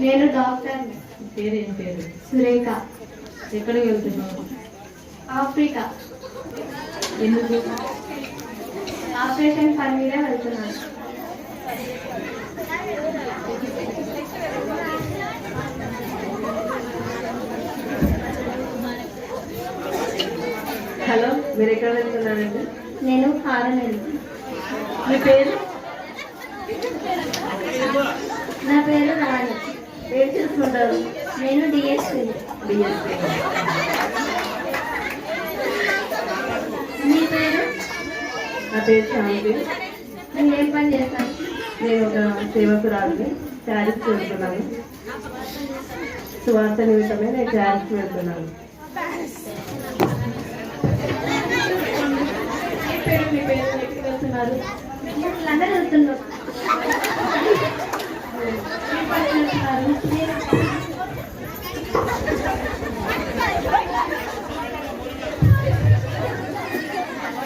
నేను డాక్టర్. పేరేం పేరు? సురేఖ. ఎక్కడికి వెళ్తున్నావు? ఆఫ్రికా. ఎందుకు? ఆపరేషన్ పని మీద వెళ్తున్నాను. హలో, మీరు ఎక్కడ వెళ్తున్నారండి? నేను హారన్ వెళ్తున్నాను. మీ పేరు? నా పేరు రాణి. ఏం చేస్తుంటారు? నేను డిఎస్పీ. డిఎస్పీ. మీ పేరు? నా పేరు శాంతి. నేను ఏం పని చేస్తాను? నేను ఒక సేవకురాలిని. ప్యారిస్ వెళ్తున్నాను. సువార్త నిమిత్తమే నేను ప్యారిస్ వెళ్తున్నాను. మీ పేరు ఎక్కడికి వెళ్తున్నారు? లండన్ వెళ్తున్నాను. ఏం పని చేస్తున్నారు?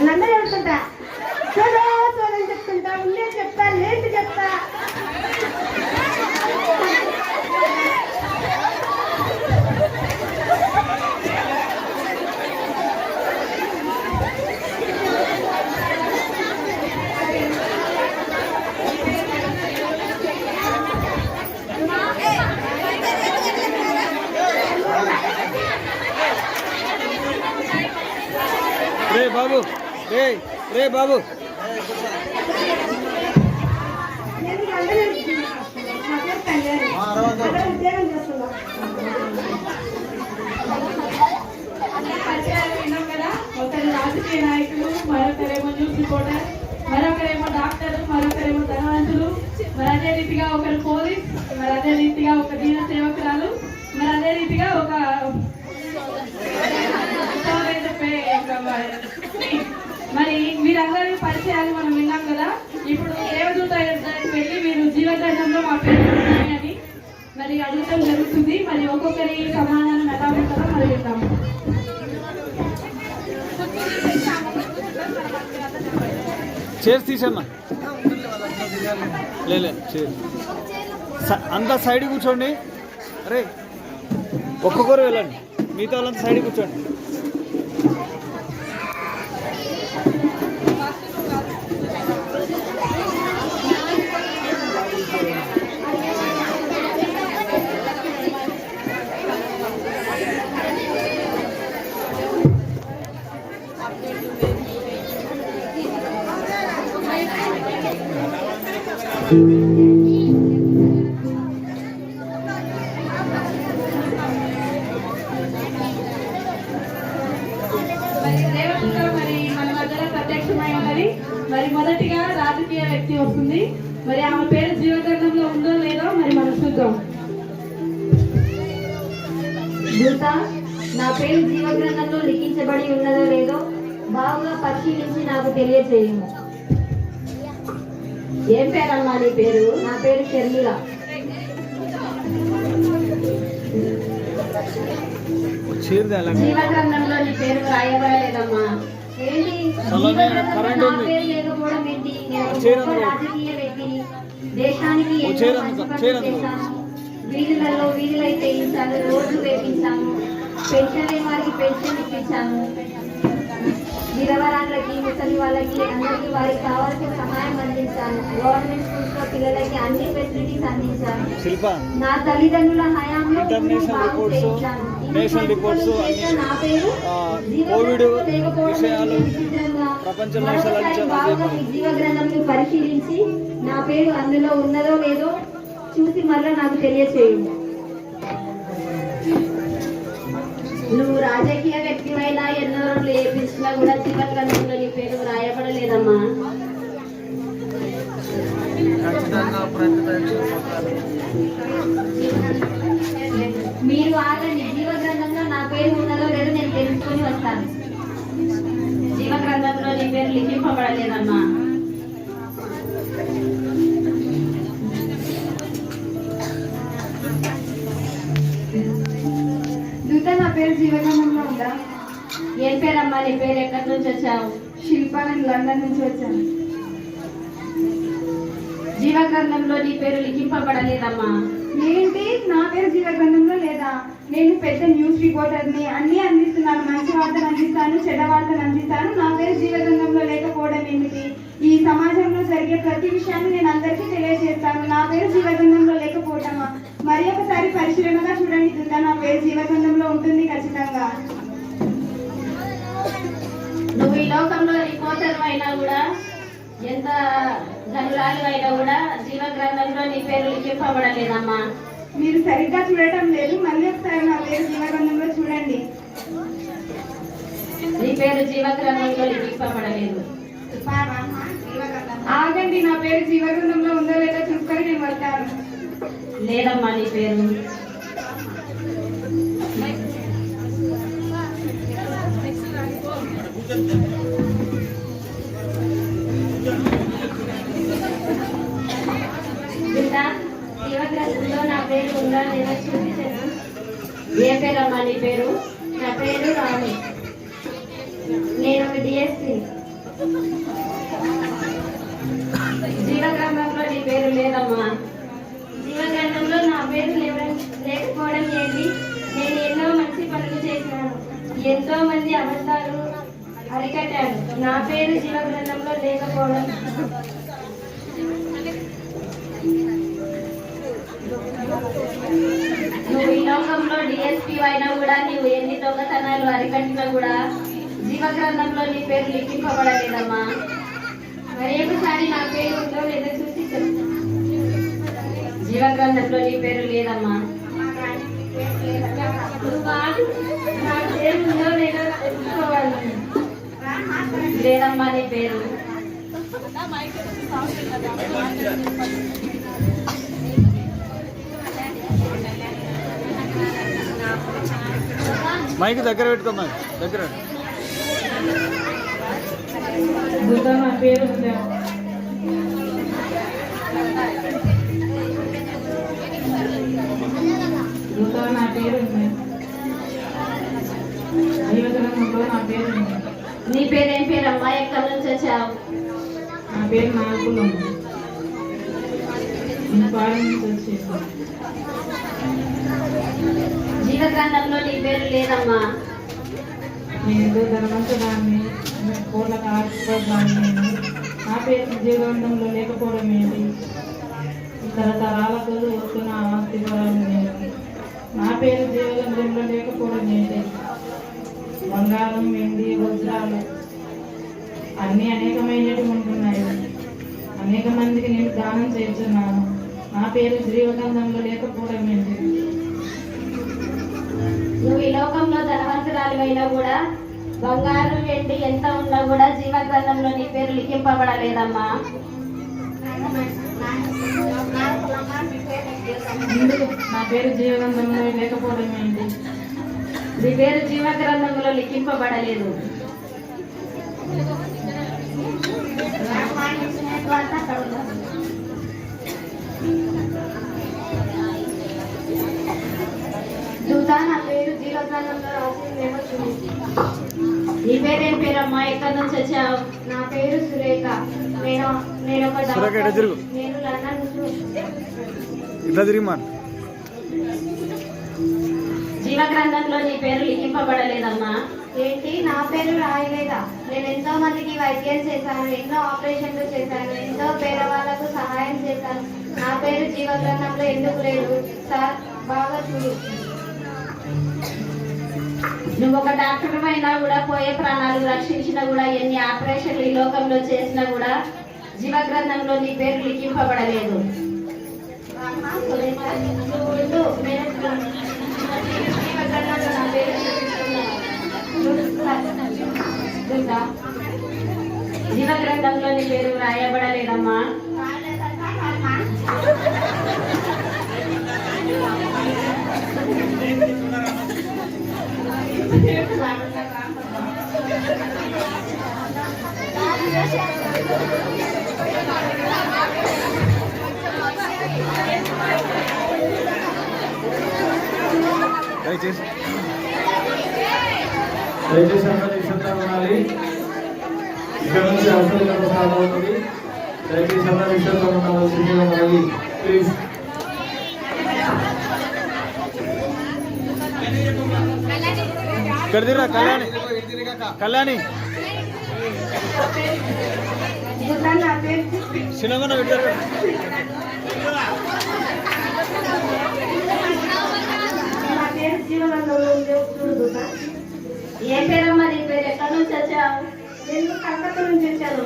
లండన్ వెళ్తుంటా. చూడని చెప్తుంటా, ఉండే చెప్తా, లేట్ చెప్తా. రే బాబు, రే బాబు. నేను లండన్ వెళ్తున్నా. నా పేరు కళ్యాణి. అక్కడ ఉద్యోగం చేస్తున్నా. పరిచయాలు విన్నాం కదా. ఒకరు రాజకీయ నాయకులు, మరొకరేమో న్యూస్ రిపోర్టర్, మరొకరేమో డాక్టర్, మరొకరేమో ధనవంతులు, మరి అదే రీతిగా ఒకరు పోలీస్, మరి అదే రీతిగా ఒక దీన సేవకురాలు, మరి అదే రీతిగా ఒక మరి వీరందరి పరిచయాలు మనం విన్నాం కదా. ఇప్పుడు దేవదూత దగ్గరికి వెళ్ళి మీరు జీవగ్రంథంలో మా పేరు అని మరి అడగటం జరుగుతుంది. మరి ఒక్కొక్కరి సమాధానం ఎలా ఉంటుందో మరి వింటాం. చైర్స్ తీసమ్మా. లే చైర్ అంతా సైడ్ కూర్చోండి. అరే ఒక్కొక్కరు వెళ్ళండి, మిగతా వాళ్ళంతా సైడ్ కూర్చోండి. దేవదూత మరి మన మధ్యలో ప్రత్యక్షమై ఉన్నది. మరి మొదటిగా రాజకీయ వ్యక్తి వస్తుంది. మరి ఆమె పేరు జీవగ్రంథంలో ఉందో లేదో మరి మనం చూద్దాం. దూత, నా పేరు జీవగ్రంథంలో లిఖించబడి ఉన్నదో లేదో బాగా పరిశీలించి నాకు తెలియజేయము. ఏం పేరమ్మా నీ పేరు? నా పేరు షర్మిల. జీవగ్రంథంలో నీ పేరు రాయబడలేదమ్మా. ఏంటి? అలానే జీవగ్రంథంలో కరెంట్ నా ఉంది. పేరు లేకపోవడం ఏంటి? నేను చీర గొప్ప రాజకీయ వ్యక్తిని. దేశానికి ఎన్నో చీర మంచి అందుకో, పనులు చీర అందుకో. చేశాను. వీధులలో వీధులైతే వేయించాను, రోడ్లు వేయించాను, పెన్షన్ లేని వారికి పెన్షన్ ఇప్పించాను, విధవరాళ్ళకి, ముసలి వాళ్ళకి అందరికీ వారికి కావాల్సిన సహాయం అందించాను. గవర్నమెంట్ స్కూల్స్ లో పిల్లలకి అన్ని ఫెసిలిటీస్ అందించాను. శిల్ప నా తల్లిదండ్రుల హయాంలో ఇంటర్నేషనల్ బాగు రిపోర్ట్స్, చేయించాను. ఇన్ని నేషనల్ మంచి రిపోర్ట్స్ పనులు చేసిన నా పేరు కోవిడ్ జీవగ్రంథంలో లేకపోవడం విషయాలు విచిత్రంగా. ప్రపంచంలో మరొకసారి బాగా మీ జీవగ్రంథంని పరిశీలించి నా పేరు అందులో ఉన్నదో లేదో చూసి మరలా నాకు తెలియచేయండి. నువ్వు రాజకీయ వ్యక్తివైనా ఎన్నో రోజులు ఏపించినా కూడా జీవగ్రంథంలో నీ పేరు రాయబడలేదమ్మా. మీరు ఆగండి. జీవగ్రంథంలో నా పేరు ఉన్నదో లేదో నేను తెలుసుకొని వస్తాను. జీవగ్రంథంలో నీ పేరు లిఖింపబడలేదమ్మా. దూత, నా పేరు జీవగ్రంథంలో ఉందా? ఏం పేరమ్మా నీ పేరు? ఎక్కడి నుంచి వచ్చావు? శిల్ప, నేను లండన్ నుంచి వచ్చాను. జీవగ్రంథంలో నీ పేరు లిఖింపబడలేదమ్మా. ఏంటి? పేరు జీవ గ్రంథంలో లేదా? నేను పెద్ద న్యూస్ రిపోర్టర్ని, అన్నీ అందిస్తున్నాను. మంచి వార్తలు అందిస్తాను, చెడ్డ వార్తలు అందిస్తాను. నా పేరు జీవ గ్రంథంలో లేకపోవడం ఏమిటి? ఈ సమాజంలో జరిగే ప్రతి విషయాన్ని నేను అందరికీ తెలియజేస్తాను. నా పేరు జీవ గ్రంథంలో లేకపోవటమా? మరి ఒకసారి పరిశీలనగా చూడండి దుద్దా, నా పేరు జీవ గ్రంథంలో ఉంటుంది ఖచ్చితంగా. నువ్వు ఈ లోకంలో రిపోర్టర్ అయినా కూడా, ఎంత ధనురాలు అయినా కూడా జీవ గ్రంథంలో నీ పేరు లిఖింపబడలేదమ్మా. మీరు సరిగ్గా చూడటం లేదు. మళ్ళీ ఒకసారి నా పేరు జీవ గ్రంథంలో చూడండి. నీ పేరు జీవ గ్రంథంలో లిఖింపబడలేదు. ఆగండి, నా పేరు జీవ గ్రంథంలో ఉందో లేదో చూసుకొని నేను వస్తాను. లేదమ్మా నీ పేరు. జీవగ్రంథంలో నా పేరు ఉందా లేదా చూపించను. ఏ పేరమ్మా నీ పేరు? నా పేరు రాణి. నేను ఒక డిఎస్పీ. జీవగ్రంథంలో నీ పేరు లేదమ్మా. జీవగ్రంథంలో నా పేరు లేకపోవడం ఏంటి? నేను ఎన్నో మంచి పనులు చేసినాను, ఎంతో మంది అబద్ధాలు అరికట్టాను. నా పేరు జీవగ్రంథంలో లేకపోవడం నువ్వు ఈ లోకంలో డిఎస్పీ అయినా కూడా, నీవు ఎన్ని దొంగతనాలు అరికట్టినా కూడా జీవ గ్రంథంలో నీ పేరు లిఖింపబడలేదమ్మా. మరి ఒకసారి నా పేరు ఉందో లేదో చూసి చెప్పు. జీవ గ్రంథంలో నీ పేరు లేదమ్మా. నా పేరు ఉందో లేదో తెలుసుకోవాలి. లేదమ్మా నీ పేరు. మైక్ దగ్గర పెట్టుకోమా, దగ్గర దుద్దా, నా పేరు ఉందా? దుద్దా, నా పేరు ఉందా? జీవ గ్రంథంలో నా పేరు ఉంది. నీ పేరేం పేరమ్మా? ఎక్కడి నుంచి వచ్చావు? నా పేరు నాగులం. పాడి నుంచి వచ్చేసి. జీవ గ్రంథంలో నీ పేరు లేదమ్మా. నేను ఏదో ధనవంతుడాన్ని, కోట్లకు ఆశిస్తున్నాను. నా పేరు జీవగ్రంథంలో లేకపోవడం ఏంటి? తరతరాలకు వస్తున్న ఆస్తి వరాలు నేను. నా పేరు జీవగ్రంథంలో లేకపోవడం ఏంటి? బంగారం, వెండి, వజ్రాలు అన్నీ అనేకమైనవి ఉంటున్నాయి. అనేక మందికి నేను దానం చేస్తున్నాను. నా పేరు జీవగ్రంథంలో లేకపోవడం ఏంటి? నువ్వు ఈ లోకంలో ధనవంతురాలు అయినా కూడా, బంగారం వెండి ఎంత ఉన్నా కూడా జీవ గ్రంథంలో నీ పేరు లిఖింపబడలేదమ్మా. నా పేరు జీవగ్రంథంలో లేకపోవడం ఏంటి? నీ పేరు జీవ గ్రంథంలో లిఖింపబడలేదు. దుద్దా, నా పేరు జీవగ్రంథంలో రాసిందేమో చూసి. నీ పేరేం పేరమ్మా? ఎక్కడి నుంచి వచ్చావు? నా పేరు సురేఖ. నేను ఒక సురేఖ, ఇటు తిరుగు. నేను లండన్ నుంచి ఇట్లా తిరిగి మాట. జీవ గ్రంథంలో నీ పేరు లిఖింపబడలేదమ్మా. ఏంటి? నా పేరు రాయలేదా? నేను ఎంతో మందికి వైద్యం చేశాను, ఎన్నో ఆపరేషన్లు చేశాను, ఎంతో పేదవాళ్లకు సహాయం చేశాను. నా పేరు జీవగ్రంథంలో ఎందుకు లేదు సార్? బాగా చూడు. నువ్వు ఒక డాక్టర్ అయినా కూడా, పోయే ప్రాణాలు రక్షించినా కూడా, ఎన్ని ఆపరేషన్లు ఈ లోకంలో చేసినా కూడా జీవ గ్రంథంలో నీ పేరు లిఖింపబడలేదు. జీవ గ్రంథంలో నీ పేరు రాయబడలేదమ్మా. దయచేసి అందరూ నిశ్శబ్దంగా ఉండాలి. ఇక్కడ నుంచి అవసరం కొనసాగుతూ ఉంటుంది. దయచేసి అందరూ నిశ్శబ్దంగా ఉండాల్సిందిగా మనవి. ప్లీజ్. ఇక్కడ తిరా కళ్యాణి కళ్యాణి నా పేరు చిన్నగా పెట్టారు. నా పేరు జీవనంలో చూడు. ఏ పేరమ్మా నీ పేరు? ఎక్కడి నుంచి వచ్చావు? నేను కలకత్తా నుంచి వచ్చాను.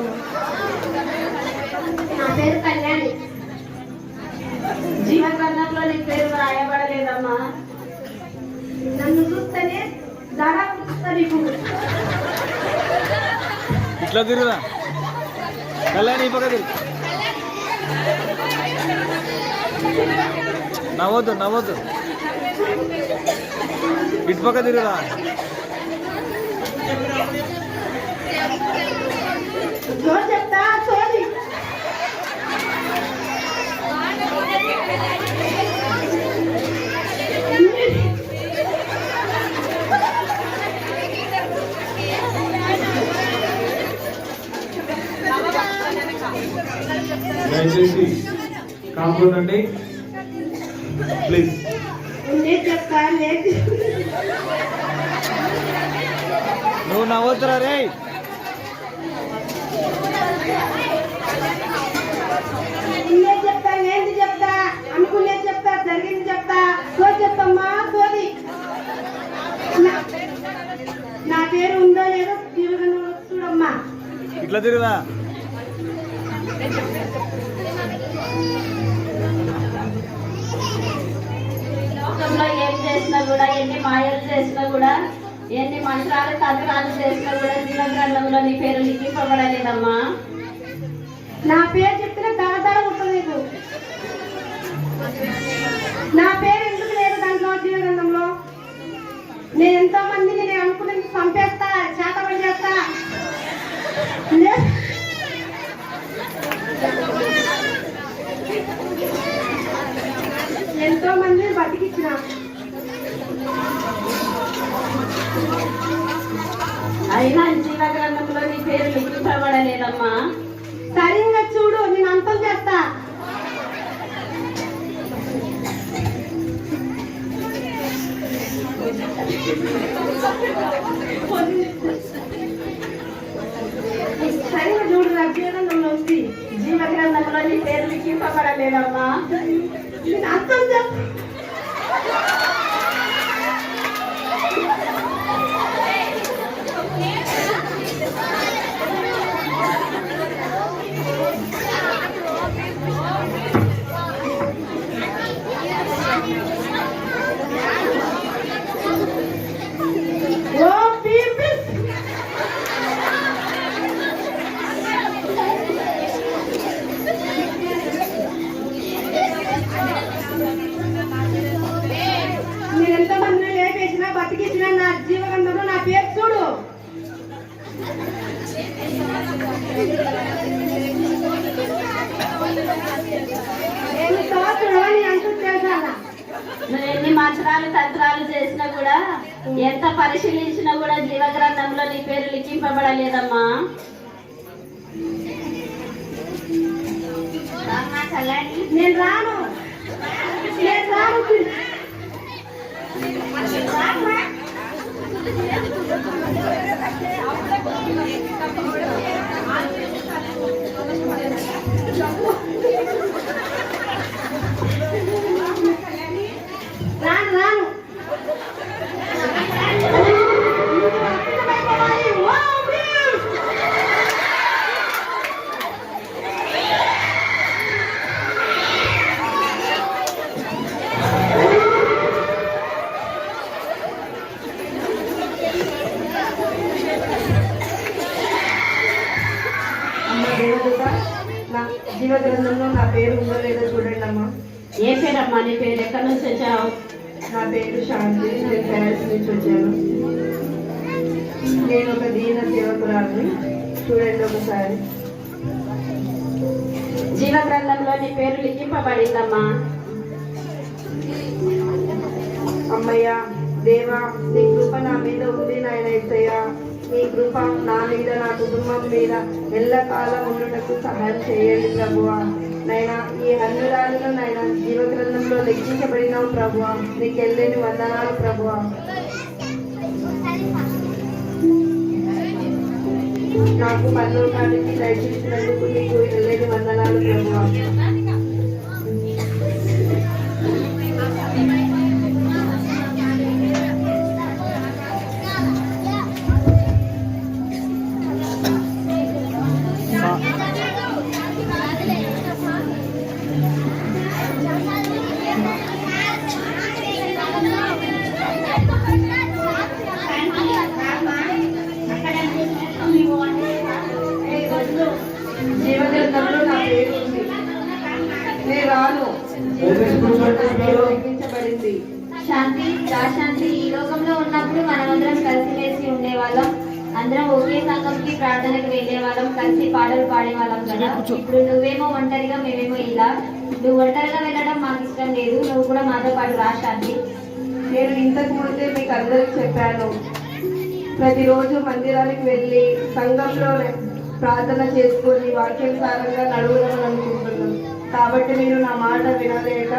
నా పేరు కళ్యాణి. జీవగ్రంథంలో నీ పేరు రాయబడలేదమ్మా. నన్ను చూస్తేనే దాడా పుట్టుతారు ఇప్పుడు. ఇట్లా తిరుగుదా కళ్యాణి ఈ పక్క తిరుగు. నవ్వద్దు నవ్వద్దు ఇటు పక్క తిరుగుదా. జోరు చెప్తా సోది. దయచేసి కాకపోండి ప్లీజ్. నేను చెప్తా లేదు. నువ్వు నవ్వుతురా రే. నేను చెప్తా నేను చెప్తా అనుకునేది చెప్తా జరిగింది చెప్తా సోది చెప్తామ్మా సోది. నా పేరు ఉందో లేదో జీవనంలో చూడమ్మా. ఇట్లా తిరుగుదా. లోకంలో ఏం చేసినా కూడా, ఎన్ని మాయలు చేసినా కూడా, ఎన్ని మంత్రాలు తంత్రాలు చేసినా కూడా జీవగ్రంథంలో నీ పేరు లిఖింపబడలేదమ్మా. నా పేరు చెప్తే దాదాడ ఉంటుంది నీకు. నా పేరు ఎందుకు లేదు దాంట్లో జీవగ్రంథంలో? నేను ఎంతో మందిని నేను అనుకుని పంపేస్తా, చేతబడి చేస్తా. ఎంతో మందిని బతికించిన. అయినా జీవగ్రంథంలో నీ పేరు లిఖింపబడలేదమ్మా. సరిగ్గా చూడు, నేను అంతం చేస్తా. సరిగ్గా చూడు, నా జీవనంలో ఉంది. జీవగ్రంథంలో నీ పేరు లిఖింపబడలేదమ్మా. నేను అంతం చేస్తా. ఓ పీపిస్. నేను ఎంతమంది లేపేసినా బతికించిన నా జీవగంధంలో నా పేరు చూడు. నువ్వు ఎన్ని మంత్రాలు తంత్రాలు చేసినా కూడా, ఎంత పరిశీలించినా కూడా జీవగ్రంథంలో నీ పేరు లిఖింపబడలేదమ్మా. నేను రాను. నేను రాను. రాను రాను. అమ్మ దేవదూత, నా జీవగ్రంథంలో నా పేరు ఉందో లేదో చూడండి అమ్మా. ఏ పేరమ్మా నీ పేరు? ఎక్కడి నుంచి వచ్చావు? నా పేరు శాంతి. నేను ప్యారిస్ నుంచి వచ్చాను. నేను ఒక దీన సేవకురాలని. చూడండి ఒకసారి. జీవగ్రంథంలో నీ పేరు లిఖింపబడిందమ్మా. అమ్మయ్య దేవా, నీ కృప నా మీద ఉంది నాయన యేసయ్య. నీ కృప నా మీద, నా కుటుంబం మీద ఎల్లకాలం ఉండటకు సహాయం చేయండి ప్రభువా. నైనా ఈ అన్నురాలను నైనా జీవగ్రంథంలో లెక్కించబడినావు ప్రభువా. నీకు వెళ్ళని వందనాలు ప్రభువా. నాకు పరలోకానికి దయచేసినందుకు నీకు ఎల్లటి వందనాలు ప్రభువా. జీవగ్రంథంలో నా పేరు ఉంది. నేను రాను. లెక్కించబడింది. శాంతి శాంతి ఈ లోకంలో ఉన్నప్పుడు మనమందరం కలిసిమెలిసి ఉండేవాళ్ళం. అందరం ఒకే సంఘంకి ప్రార్థనకు వెళ్ళే వాళ్ళం, కలిసి పాటలు పాడేవాళ్ళం కదా. ఇప్పుడు నువ్వేమో ఒంటరిగా, మేమేమో ఇలా. నువ్వు ఒంటరిగా వెళ్ళడం మాకు ఇష్టం లేదు. నువ్వు కూడా మాతో పాటు రా శాంతి. నేను ఇంతకు ముందే మీకు అందరికి చెప్పాను, ప్రతిరోజు మందిరానికి వెళ్ళి సంఘంలో ప్రార్థన చేసుకొని వాక్యానుసారంగా నడువుదామని అనుకుంటున్నాను. కాబట్టి మీరు నా మాట వినలేక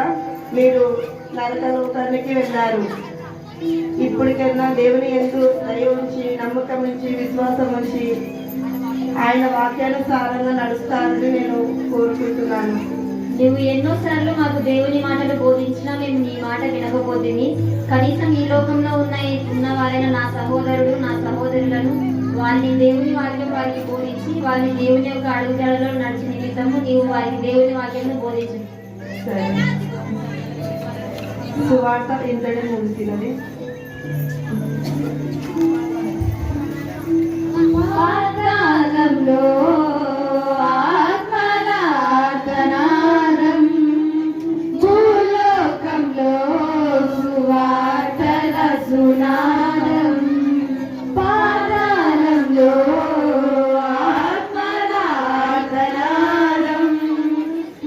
మీరు నరకలోకానికి వెళ్ళారు. ఇప్పటికైనా దేవుని యందు దయ ఉంచి, నమ్మకం ఉంచి, విశ్వాసం ఉంచి ఆయన వాక్యానుసారంగా నడుస్తారని నేను కోరుకుంటున్నాను. నువ్వు ఎన్నోసార్లు మాకు దేవుని మాటలు బోధించినా మేము నీ మాట వినకపోతుంది. కనీసం ఈ లోకంలో ఉన్న వారైన నా సహోదరుడు, నా సహోదరులను వారిని దేవుని వాక్యం వారికి బోధించి, వారిని దేవుని యొక్క అడుగుజాడలో నడిచి నిమిత్తము నీవు వారికి దేవుని వాక్యం బోధించు. సరే, సువార్త ఇంతటి ముగిసినది. పాతాళంలో ఆత్మనాదనాదం, భూలోకంలో సువార్తల సునాదం. పాతాళంలో ఆత్మనాదనాదం,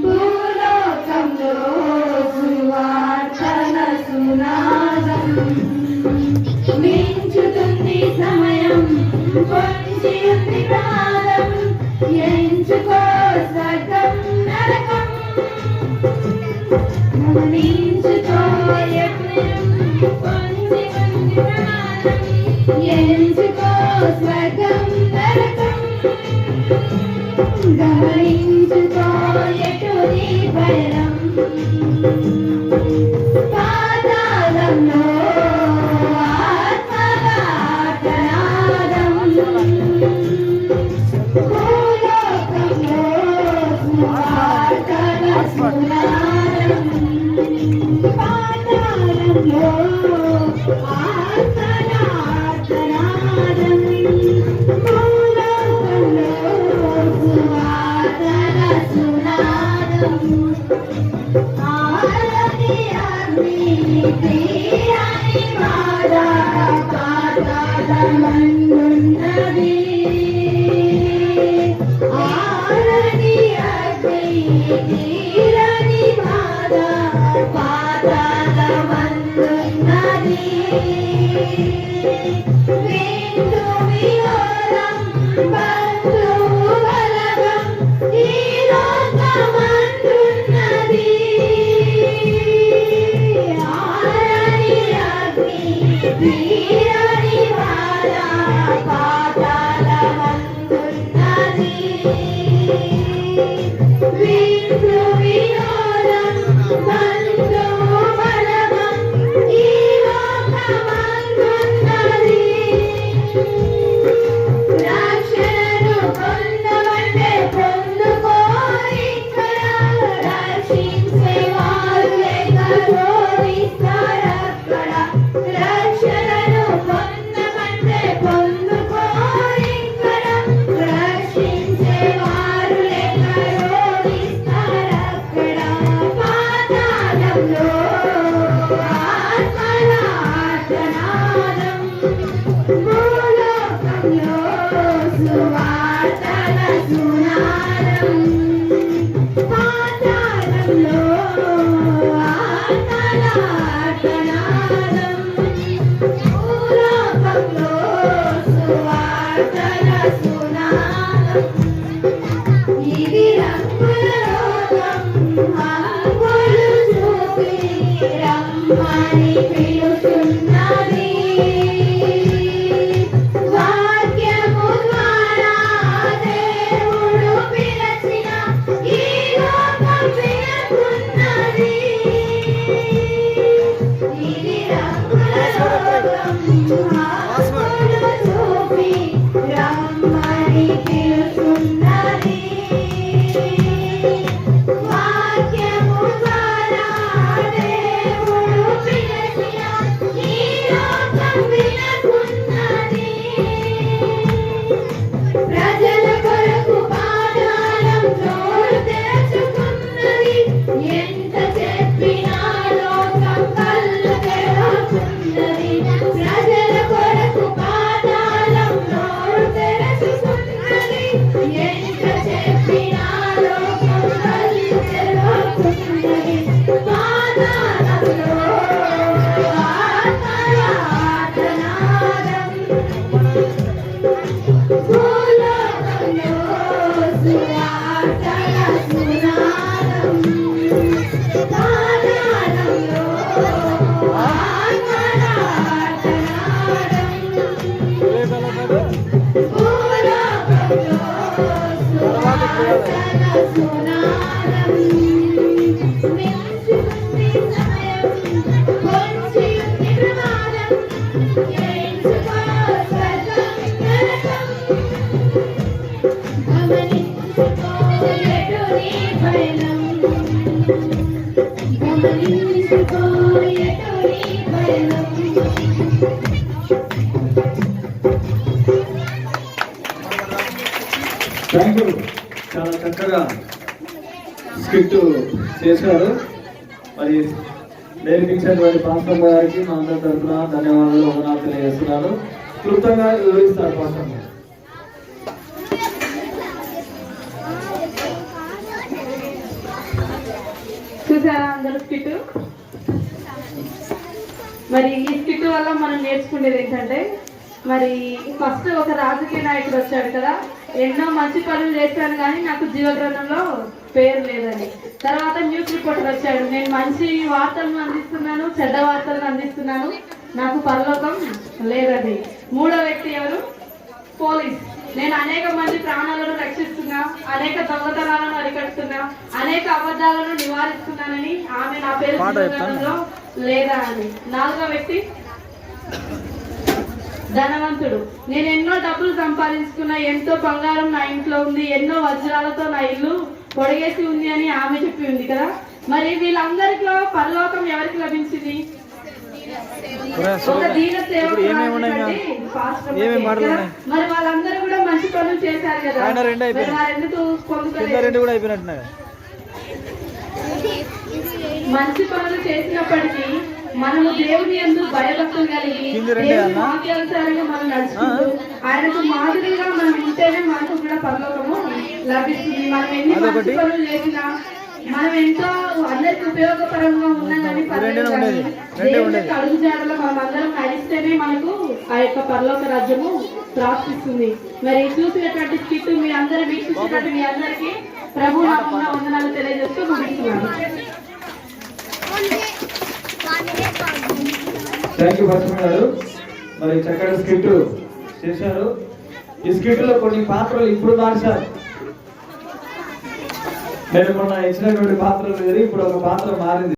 భూలోకంలో సువార్తల సునాదం. మించుతుంది సమయం, పొంచి ఉంది కాలం, ఎంచుకో స్వర్గం నరకం. గమనించుకో యజ్ఞం, పొంచి ఉంది కాలం, ఎంచుకో స్వర్గం నరకం. గమనించుకో ఎటు నీ పయనం. పాతాళంలో ఆత్మనాదం, భూలోకంలో సువార్తల సునాదం. పాతాళంలో ఆత్మనాదం, భూలోకంలో సువార్తల సునాదం. ఆరతి అగ్ని తీరని బాధ పాతాళమందున్నది. ఆరతి అగ్ని తీరని బాధ పాతాళమందున్నది. విందు వినోదం బంధు బలగం ఈ లోకమందున్నది. ఆరని అగ్ని తీరని బాధ పాతాళమందున్నది. విందు వినోదం బంధు బలగం ఈ లోకమందున్నది. రక్షణను పొందమంటే పొందుకో ఇక్కడ, రక్షించేవారు లేక రోధిస్తారక్కడ. రక్షణను పొందమంటే పొందుకో ఇక్కడ, రక్షించేవారు లేక రోధిస్తారక్కడ. పాతాళంలో ఆత్మనాదనాదం, భూలోకంలో సువార్తల సునాదం. పాతాళంలో ఆత్మనాదనాదం, భూలోకంలో సువార్తల సునాదం. ఇది రంగుల లోకం, హంగులు చూపి రమ్మని పిలుస్తున్నది. వాక్యము ద్వారా ప్రజల కొరకు పాదాలం నోరు తెరుచుకున్నది. ఎంత చెప్పినా లోకం కళ్ళు తెరుచుకున్నది. ప్రజల కొరకు పాదాలం నోరు తెరుచుకున్నది. ఎంత చెప్పినా లోకం కళ్ళు తెరుచుకున్నది. పాదాలంలో ఆత్మయాతనాదం, భూలోకంలో సువార్తల సునాదం. పాదాలంలో ఆత్మయాతనాదం, భూలోకంలో సువార్తల సునాదం. మించుకుంది సమయం, పొంచి ఉంది ప్రమాదం. ఎంచుకో స్వర్గం నరకం, గమనించుకో ఎటు నీ పయనం. గమనించుకో ఎటు నీ పయనం. Thank you. చాలా చక్కగా స్క్రిప్ట్ చేశారు. మరి నేర్పించినటువంటి పాస్టర్ గారికి మా అందరి తరఫున ధన్యవాదాలు వందనాలు తెలియజేస్తున్నాను. క్లుప్తంగా వివరిస్తారు పాస్టర్ గారు. చూసారా అందరూ స్కిట్? మరి ఈ స్కిట్ వల్ల మనం నేర్చుకునేది ఏంటంటే, మరి ఫస్ట్ ఒక రాజకీయ నాయకుడు వచ్చాడు కదా, ఎన్నో మంచి పనులు చేశాను కానీ నాకు జీవగ్రంథంలో పేరు లేదని. తర్వాత న్యూస్ రిపోర్టర్ వచ్చాడు, నేను మంచి వార్తలను అందిస్తున్నాను, చెడ్డ వార్తలను అందిస్తున్నాను, నాకు పరలోకం లేదని. మూడో వ్యక్తి ఎవరు? పోలీస్. నేను అనేక మంది ప్రాణాలను రక్షిస్తున్నా, అనేక దొంగతనాలను అరికడుతున్నా, అనేక అబద్ధాలను నివారిస్తున్నానని ఆమె నా పేరు జీవగ్రంథంలో లేదా అని. నాలుగో వ్యక్తి ధనవంతుడు. నేను ఎన్నో డబ్బులు సంపాదించుకున్నా, ఎంతో బంగారం నా ఇంట్లో ఉంది, ఎన్నో వజ్రాలతో నా ఇల్లు పొడిగేసి ఉంది అని ఆమె చెప్పి ఉంది కదా. మరి వీళ్ళందరిలో పరలోకం ఎవరికి లభించింది? ఒక దీన సేవకుడు. మరి వాళ్ళందరూ కూడా మంచి పనులు చేశారు కదా, వారెందుకు పొందుకోలేదు? మంచి పనులు చేసినప్పటికీ మనము దేవుని యందు భయభక్తులు కలిగి దేవుని వాక్యానుసారంగా మనం నడుచుకుంటూ ఆయనకు మాదిరిగా మనం ఉంటేనే మనకు కూడా పరలోకము లభిస్తుంది. మనం ఎన్ని మంచి పనులు చేసినా, మనం ఎంతో అందరికి ఉపయోగపరంగా ఉన్నామని దేవునికి అడుగు జాడలో మనం అందరం నడిస్తేనే మనకు ఆ యొక్క పరలోక రాజ్యము ప్రాప్తిస్తుంది. మరి చూసినటువంటి స్కిట్ మీ అందరూ వీక్షించినట్టు మీ అందరికీ ప్రభు నామమున వందనాలు తెలియజేస్తూ ముగిస్తున్నాను. థ్యాంక్ యూ భద్రం గారు. మరి చక్కటి స్క్రిప్ట్ చేశారు. ఈ స్క్రిప్ట్ లో కొన్ని పాత్రలు ఇప్పుడు మార్చారు. నేను మొన్న ఇచ్చినటువంటి పాత్రలు వేరు, ఇప్పుడు ఒక పాత్ర మారింది.